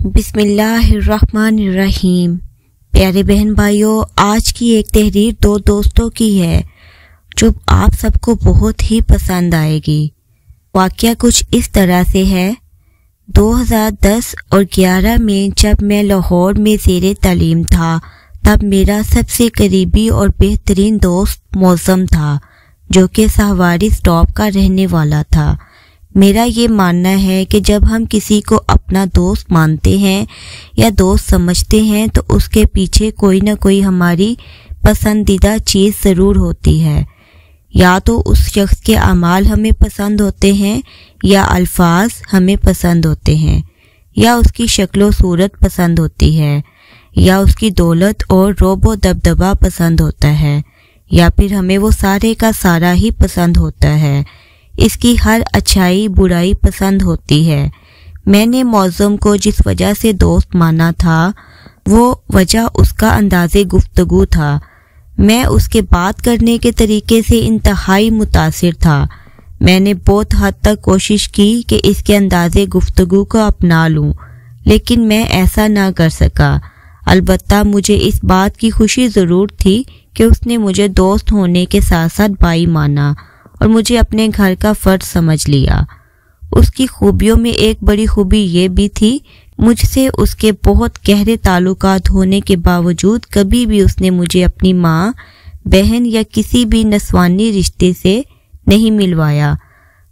بسم اللہ الرحمن الرحیم۔ پیارے بہن بھائیوں، آج کی ایک تحریر دو دوستوں کی ہے جو آپ سب کو بہت ہی پسند آئے گی۔ واقعہ کچھ اس طرح سے ہے۔ 2010 اور 11 میں جب میں لاہور میں زیر تعلیم تھا، تب میرا سب سے قریبی اور بہترین دوست معظم تھا، جو کہ سہواری اسٹاپ کا رہنے والا تھا۔ میرا یہ ماننا ہے کہ جب ہم کسی کو اپنا دوست مانتے ہیں یا دوست سمجھتے ہیں تو اس کے پیچھے کوئی نہ کوئی ہماری پسندیدہ چیز ضرور ہوتی ہے۔ یا تو اس شخص کے اعمال ہمیں پسند ہوتے ہیں، یا الفاظ ہمیں پسند ہوتے ہیں، یا اس کی شکل و صورت پسند ہوتی ہے، یا اس کی دولت اور رعب و دبدبہ پسند ہوتا ہے، یا پھر ہمیں وہ سارے کا سارا ہی پسند ہوتا ہے۔ اس کی ہر اچھائی برائی پسند ہوتی ہے۔ میں نے معظم کو جس وجہ سے دوست مانا تھا، وہ وجہ اس کا انداز گفتگو تھا۔ میں اس کے بات کرنے کے طریقے سے انتہائی متاثر تھا۔ میں نے بہت حد تک کوشش کی کہ اس کے انداز گفتگو کو اپنا لوں، لیکن میں ایسا نہ کر سکا۔ البتہ مجھے اس بات کی خوشی ضرور تھی کہ اس نے مجھے دوست ہونے کے ساتھ ساتھ بھائی مانا اور مجھے اپنے گھر کا فرد سمجھ لیا۔ اس کی خوبیوں میں ایک بڑی خوبی یہ بھی تھی، مجھ سے اس کے بہت گہرے تعلقات ہونے کے باوجود کبھی بھی اس نے مجھے اپنی ماں، بہن یا کسی بھی نسوانی رشتے سے نہیں ملوایا،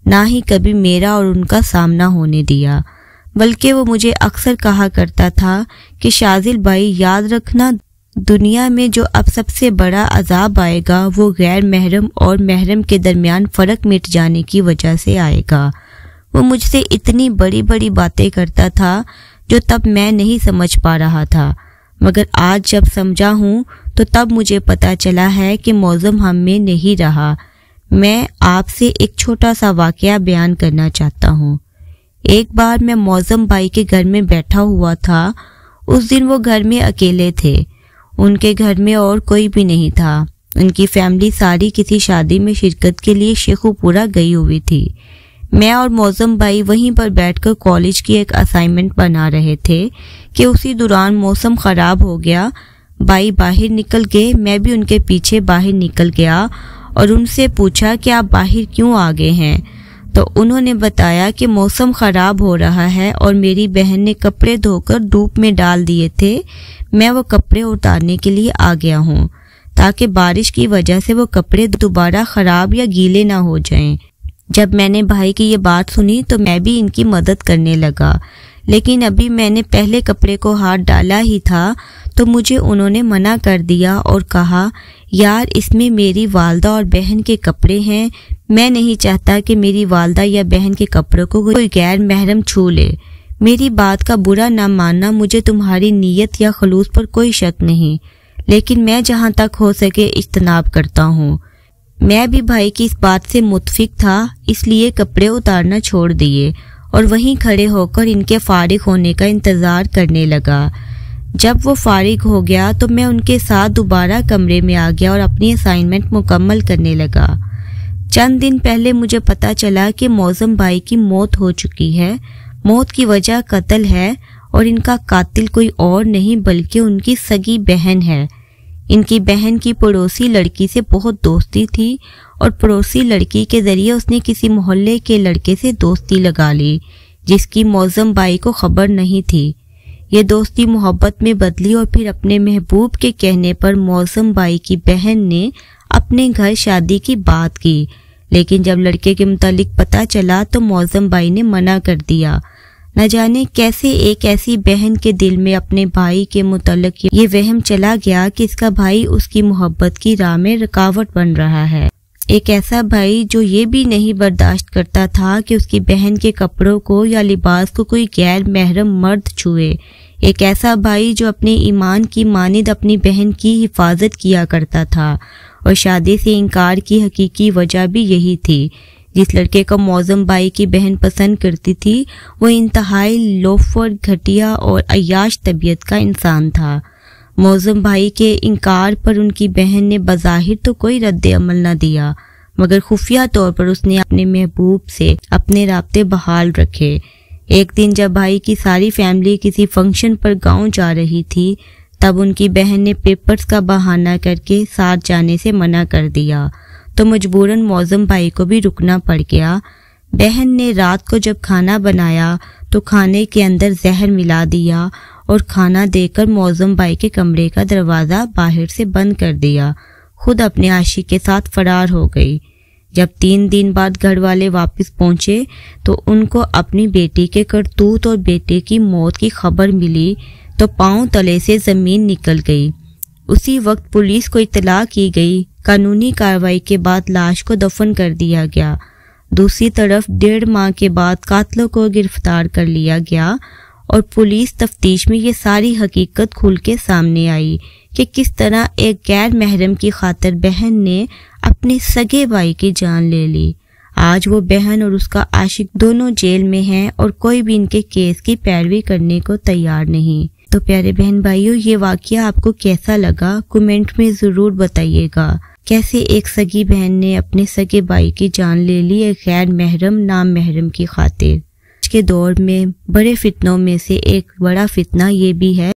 نہ ہی کبھی میرا اور ان کا سامنا ہونے دیا۔ بلکہ وہ مجھے اکثر کہا کرتا تھا کہ شاذل بھائی، یاد رکھنا، دنیا میں جو اب سب سے بڑا عذاب آئے گا وہ غیر محرم اور محرم کے درمیان فرق مٹ جانے کی وجہ سے آئے گا۔ وہ مجھ سے اتنی بڑی بڑی باتیں کرتا تھا جو تب میں نہیں سمجھ پا رہا تھا، مگر آج جب سمجھا ہوں تو تب مجھے پتا چلا ہے کہ معظم ہم میں نہیں رہا۔ میں آپ سے ایک چھوٹا سا واقعہ بیان کرنا چاہتا ہوں۔ ایک بار میں معظم بھائی کے گھر میں بیٹھا ہوا تھا۔ اس دن وہ گھر میں اکیلے تھے۔ ان کے گھر میں اور کوئی بھی نہیں تھا۔ ان کی فیملی ساری کسی شادی میں شرکت کے لیے شیخو پورہ گئی ہوئی تھی۔ میں اور معظم بھائی وہیں پر بیٹھ کر کالج کی ایک اسائنمنٹ بنا رہے تھے کہ اسی دوران موسم خراب ہو گیا۔ بھائی باہر نکل گئے، میں بھی ان کے پیچھے باہر نکل گیا اور ان سے پوچھا کہ آپ باہر کیوں آ گئے ہیں؟ تو انہوں نے بتایا کہ موسم خراب ہو رہا ہے اور میری بہن نے کپڑے دھو کر دھوپ میں ڈال دیے تھے، میں وہ کپڑے اتارنے کے لیے آ گیا ہوں تاکہ بارش کی وجہ سے وہ کپڑے دوبارہ خراب یا گیلے نہ ہو جائیں۔ جب میں نے بھائی کی یہ بات سنی تو میں بھی ان کی مدد کرنے لگا، لیکن ابھی میں نے پہلے کپڑے کو ہاتھ ڈالا ہی تھا تو مجھے انہوں نے منع کر دیا اور کہا، یار اس میں میری والدہ اور بہن کے کپڑے ہیں، میں نہیں چاہتا کہ میری والدہ یا بہن کے کپڑوں کو کوئی غیر محرم چھو لے۔ میری بات کا برا نہ ماننا، مجھے تمہاری نیت یا خلوص پر کوئی شک نہیں، لیکن میں جہاں تک ہو سکے اجتناب کرتا ہوں۔ میں بھی بھائی کی اس بات سے متفق تھا، اس لیے کپڑے اتارنا چھوڑ دیے اور وہیں کھڑے ہو کر ان کے فارغ ہونے کا انتظار کرنے لگا۔ جب وہ فارغ ہو گیا تو میں ان کے ساتھ دوبارہ کمرے میں آ گیا اور اپنی اسائنمنٹ مکمل کرنے لگا۔ چند دن پہلے مجھے پتا چلا کہ معظم بھائی کی موت ہو چکی ہے۔ موت کی وجہ قتل ہے اور ان کا قاتل کوئی اور نہیں بلکہ ان کی سگی بہن ہے۔ ان کی بہن کی پڑوسی لڑکی سے بہت دوستی تھی اور پڑوسی لڑکی کے ذریعے اس نے کسی محلے کے لڑکے سے دوستی لگا لی جس کی معظم بھائی کو خبر نہیں تھی۔ یہ دوستی محبت میں بدلی اور پھر اپنے محبوب کے کہنے پر معظم بھائی کی بہن نے اپنے گھر شادی کی بات کی، لیکن جب لڑکے کے متعلق پتہ چلا تو معظم بھائی نے منع کر دیا۔ نہ جانے کیسے ایک ایسی بہن کے دل میں اپنے بھائی کے متعلق یہ وہم چلا گیا کہ اس کا بھائی اس کی محبت کی راہ میں رکاوٹ بن رہا ہے۔ ایک ایسا بھائی جو یہ بھی نہیں برداشت کرتا تھا کہ اس کی بہن کے کپڑوں کو یا لباس کو کوئی غیر محرم مرد چھوئے۔ ایک ایسا بھائی جو اپنے ایمان کی مانند اپنی بہن کی حفاظت کیا کرتا تھا، اور شادی سے انکار کی حقیقی وجہ بھی یہی تھی۔ جس لڑکے کو معظم بھائی کی بہن پسند کرتی تھی وہ انتہائی لوفر، گھٹیا اور عیاش طبیعت کا انسان تھا۔ معظم بھائی کے انکار پر ان کی بہن نے بظاہر تو کوئی رد عمل نہ دیا، مگر خفیہ طور پر اس نے اپنے محبوب سے اپنے رابطے بحال رکھے۔ ایک دن جب بھائی کی ساری فیملی کسی فنکشن پر گاؤں جا رہی تھی، تب ان کی بہن نے پیپرز کا بہانہ کر کے ساتھ جانے سے منع کر دیا، تو مجبوراً معظم بھائی کو بھی رکنا پڑ گیا۔ بہن نے رات کو جب کھانا بنایا تو کھانے کے اندر زہر ملا دیا اور کھانا دے کر معظم بھائی کے کمرے کا دروازہ باہر سے بند کر دیا، خود اپنے عاشق کے ساتھ فرار ہو گئی۔ جب 3 دن بعد گھر والے واپس پہنچے تو ان کو اپنی بیٹی کے کرتوت اور بیٹے کی موت کی خبر ملی تو پاؤں تلے سے زمین نکل گئی۔ اسی وقت پولیس کو اطلاع کی گئی۔ قانونی کارروائی کے بعد لاش کو دفن کر دیا گیا۔ دوسری طرف 1.5 ماہ کے بعد قاتلوں کو گرفتار کر لیا گیا اور پولیس تفتیش میں یہ ساری حقیقت کھل کے سامنے آئی کہ کس طرح ایک غیر محرم کی خاطر بہن نے اپنے سگے بھائی کی جان لے لی۔ آج وہ بہن اور اس کا عاشق دونوں جیل میں ہیں اور کوئی بھی ان کے کیس کی پیروی کرنے کو تیار نہیں۔ تو پیارے بہن بھائیوں، یہ واقعہ آپ کو کیسا لگا کمنٹ میں ضرور بتائیے گا۔ کیسے ایک سگی بہن نے اپنے سگے بھائی کی جان لے لی ایک غیر محرم نام محرم کی خاطر۔ آج کے دور میں بڑے فتنوں میں سے ایک بڑا فتنہ یہ بھی ہے